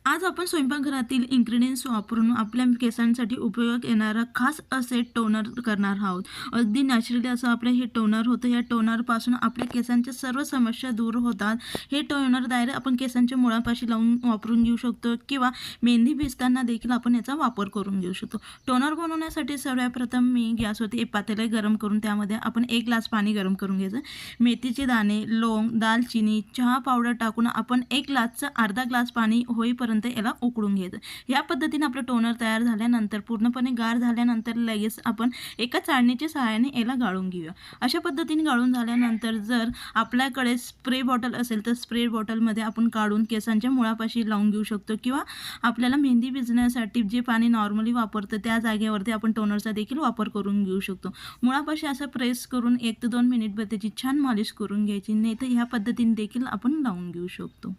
आज आपण स्वयंपाकघरातील इन्ग्रेडियंट्स वापरून आपल्या केसांसाठी उपयोग येणारा खास असे टोनर करणार आहोत. अगदी नॅचरली असं आपलं हे टोनर होतं. या टोनरपासून आपल्या केसांच्या सर्व समस्या दूर होतात. हे टोनर डायरेक्ट आपण केसांच्या मुळापाशी लावून वापरून घेऊ शकतो किंवा मेहंदी भिजताना देखील आपण याचा वापर करून घेऊ शकतो. टोनर बनवण्यासाठी सर्वप्रथम मी गॅसवरती एक पातेलं गरम करून त्यामध्ये आपण 1 ग्लास पाणी गरम करून घ्यायचं. मेथीचे दाणे, लवंग, दालचिनी, चहा पावडर टाकून आपण 1 ग्लासचं अर्धा ग्लास पाणी होईपर्यंत याला उकळून घ्यायचं. या पद्धतीने आपलं टोनर तयार झाल्यानंतर पूर्णपणे गार झाल्यानंतर लगेच आपण एका चाळणीच्या सहाय्याने याला गाळून घेऊया. अशा पद्धतीने गाळून झाल्यानंतर जर आपल्याकडे स्प्रे बॉटल असेल तर स्प्रे बॉटलमध्ये आपण काढून केसांच्या मुळापाशी लावून घेऊ शकतो किंवा आपल्याला मेहंदी भिजण्यासाठी जे पाणी नॉर्मली वापरतो त्या जागेवरती आपण टोनरचा देखील वापर करून घेऊ शकतो. मुळापाशी असं प्रेस करून 1 ते 2 मिनिटभर त्याची छान मालिश करून घ्यायची. नाही तर ह्या पद्धतीने देखील आपण लावून घेऊ शकतो.